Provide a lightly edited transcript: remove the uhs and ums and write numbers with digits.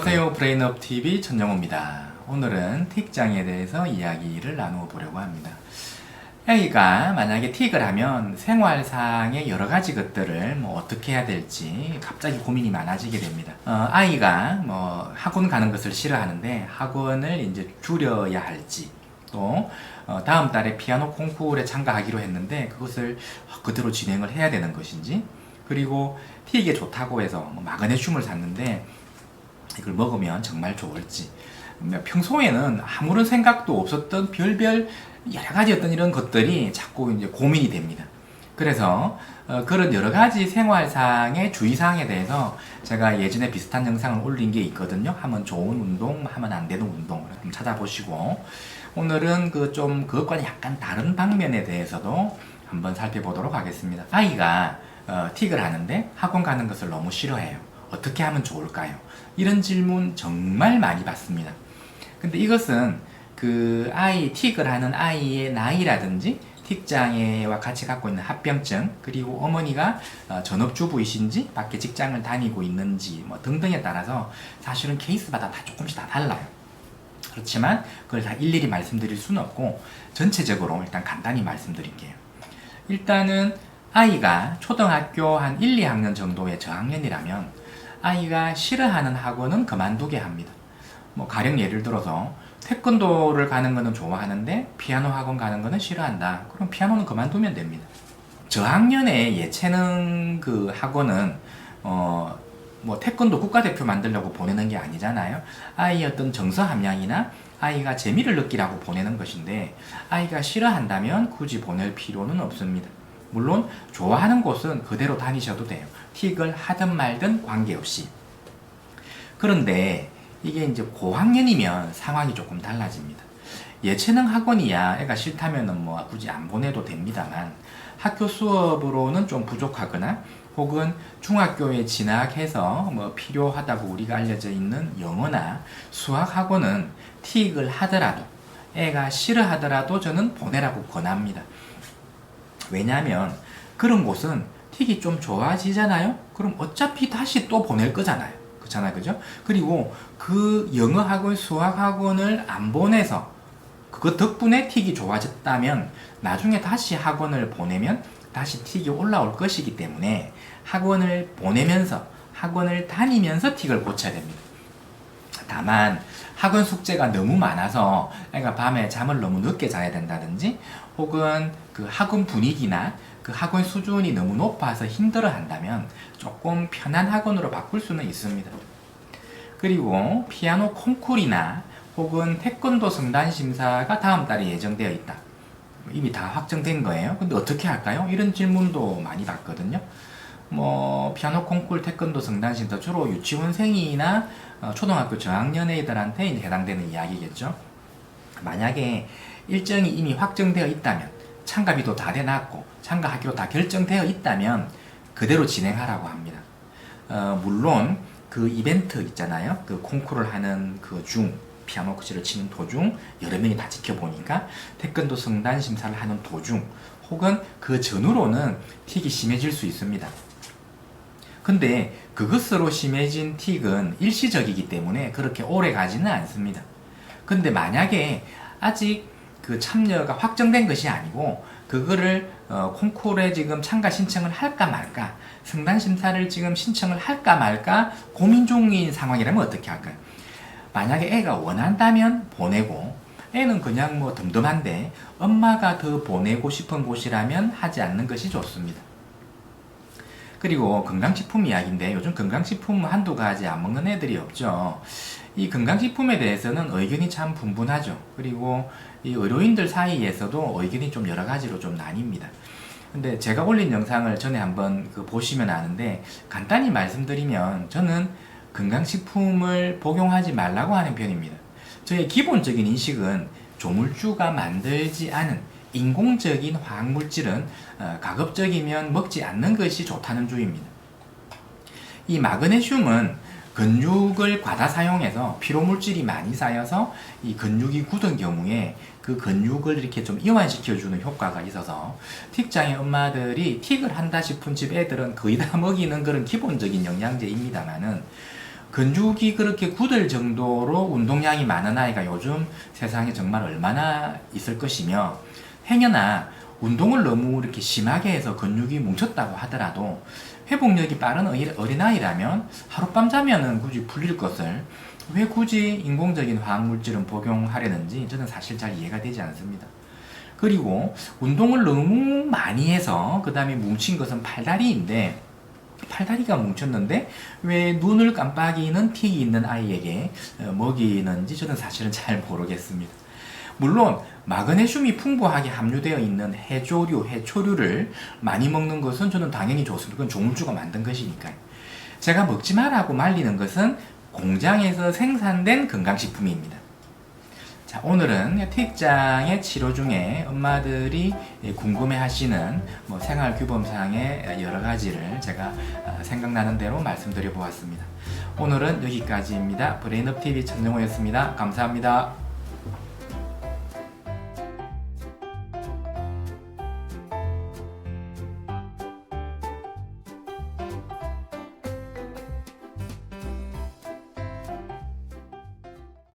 안녕하세요. 브레인업TV 천정호입니다. 오늘은 틱장에 대해서 이야기를 나누어 보려고 합니다. A가 만약에 틱을 하면 생활상의 여러 가지 것들을 어떻게 해야 될지 갑자기 고민이 많아지게 됩니다. 아이가 학원 가는 것을 싫어하는데 학원을 이제 줄여야 할지, 또 다음 달에 피아노 콩쿠르에 참가하기로 했는데 그것을 그대로 진행을 해야 되는 것인지, 그리고 틱에 좋다고 해서 마그네슘을 샀는데 이걸 먹으면 정말 좋을지, 평소에는 아무런 생각도 없었던 별별 여러 가지 어떤 이런 것들이 자꾸 이제 고민이 됩니다. 그래서 그런 여러 가지 생활상의 주의사항에 대해서 제가 예전에 비슷한 영상을 올린 게 있거든요. 하면 좋은 운동, 하면 안 되는 운동 좀 찾아보시고, 오늘은 그것과는 약간 다른 방면에 대해서도 한번 살펴보도록 하겠습니다. 아이가 틱을 하는데 학원 가는 것을 너무 싫어해요. 어떻게 하면 좋을까요? 이런 질문 정말 많이 받습니다. 근데 이것은 틱을 하는 아이의 나이라든지 틱장애와 같이 갖고 있는 합병증, 그리고 어머니가 전업주부이신지 밖에 직장을 다니고 있는지 등등에 따라서 사실은 케이스마다 다 조금씩 다 달라요. 그렇지만 그걸 다 일일이 말씀드릴 수는 없고 전체적으로 일단 간단히 말씀드릴게요. 일단은 아이가 초등학교 한 1, 2학년 정도의 저학년이라면 아이가 싫어하는 학원은 그만두게 합니다. 가령 예를 들어서 태권도를 가는 거는 좋아하는데 피아노 학원 가는 거는 싫어한다. 그럼 피아노는 그만두면 됩니다. 저학년의 예체능 학원은 태권도 국가대표 만들려고 보내는 게 아니잖아요. 아이의 어떤 정서 함량이나 아이가 재미를 느끼라고 보내는 것인데, 아이가 싫어한다면 굳이 보낼 필요는 없습니다. 물론 좋아하는 곳은 그대로 다니셔도 돼요. 틱을 하든 말든 관계없이. 그런데 이게 이제 고학년이면 상황이 조금 달라집니다. 예체능 학원이야 애가 싫다면은 굳이 안 보내도 됩니다만, 학교 수업으로는 좀 부족하거나 혹은 중학교에 진학해서 필요하다고 우리가 알려져 있는 영어나 수학 학원은 틱을 하더라도, 애가 싫어하더라도 저는 보내라고 권합니다. 왜냐하면 그런 곳은 틱이 좀 좋아지잖아요? 그럼 어차피 다시 또 보낼 거잖아요. 그렇잖아요. 그죠? 그리고 그 영어 학원, 수학 학원을 안 보내서 그것 덕분에 틱이 좋아졌다면 나중에 다시 학원을 보내면 다시 틱이 올라올 것이기 때문에 학원을 보내면서, 학원을 다니면서 틱을 고쳐야 됩니다. 다만 학원 숙제가 너무 많아서 애가 밤에 잠을 너무 늦게 자야 된다든지, 혹은 그 학원 분위기나 그 학원 수준이 너무 높아서 힘들어 한다면 조금 편한 학원으로 바꿀 수는 있습니다. 그리고 피아노 콩쿠르나 혹은 태권도 성단 심사가 다음 달에 예정되어 있다. 이미 다 확정된 거예요. 근데 어떻게 할까요? 이런 질문도 많이 받거든요. 피아노 콩쿠르, 태권도 성단 심사 주로 유치원생이나 초등학교 저학년 애들한테 해당되는 이야기겠죠. 만약에 일정이 이미 확정되어 있다면, 참가비도 다 내놨고 참가하기로 다 결정되어 있다면 그대로 진행하라고 합니다. 물론 그 이벤트 있잖아요. 그 콩쿠르를 하는 피아노 치를 치는 도중 여러 명이 다 지켜보니까 태권도 성단 심사를 하는 도중 혹은 그 전후로는 틱이 심해질 수 있습니다. 근데 그것으로 심해진 틱은 일시적이기 때문에 그렇게 오래 가지는 않습니다. 근데 만약에 아직 그 참여가 확정된 것이 아니고 그거를 콩쿠르에 지금 참가 신청을 할까 말까, 성단 심사를 지금 신청을 할까 말까 고민 중인 상황이라면 어떻게 할까요? 만약에 애가 원한다면 보내고, 애는 그냥 덤덤한데 엄마가 더 보내고 싶은 곳이라면 하지 않는 것이 좋습니다. 그리고 건강식품 이야기인데, 요즘 건강식품 한두 가지 안 먹는 애들이 없죠. 이 건강식품에 대해서는 의견이 참 분분하죠. 그리고 이 의료인들 사이에서도 의견이 좀 여러 가지로 좀 나뉩니다. 근데 제가 올린 영상을 전에 한번 보시면 아는데, 간단히 말씀드리면 저는 건강식품을 복용하지 말라고 하는 편입니다. 저의 기본적인 인식은 조물주가 만들지 않은 인공적인 화학물질은 가급적이면 먹지 않는 것이 좋다는 주의입니다. 이 마그네슘은 근육을 과다 사용해서 피로물질이 많이 쌓여서 이 근육이 굳은 경우에 그 근육을 이렇게 좀 이완시켜주는 효과가 있어서, 틱장애 엄마들이 틱을 한다 싶은 집 애들은 거의 다 먹이는 그런 기본적인 영양제입니다만은 근육이 그렇게 굳을 정도로 운동량이 많은 아이가 요즘 세상에 정말 얼마나 있을 것이며, 행여나 운동을 너무 이렇게 심하게 해서 근육이 뭉쳤다고 하더라도 회복력이 빠른 어린아이라면 하룻밤 자면은 굳이 풀릴 것을 왜 굳이 인공적인 화학물질은 복용하려는지 저는 사실 잘 이해가 되지 않습니다. 그리고 운동을 너무 많이 해서 그 다음에 뭉친 것은 팔다리인데, 팔다리가 뭉쳤는데 왜 눈을 깜빡이는 틱이 있는 아이에게 먹이는지 저는 사실은 잘 모르겠습니다. 물론 마그네슘이 풍부하게 함유되어 있는 해조류, 해초류를 많이 먹는 것은 저는 당연히 좋습니다. 그건 조물주가 만든 것이니까요. 제가 먹지 말라고 말리는 것은 공장에서 생산된 건강식품입니다. 자, 오늘은 틱장의 치료 중에 엄마들이 궁금해하시는 생활규범상의 여러 가지를 제가 생각나는 대로 말씀드려 보았습니다. 오늘은 여기까지입니다. 브레인업TV 천정호였습니다. 감사합니다.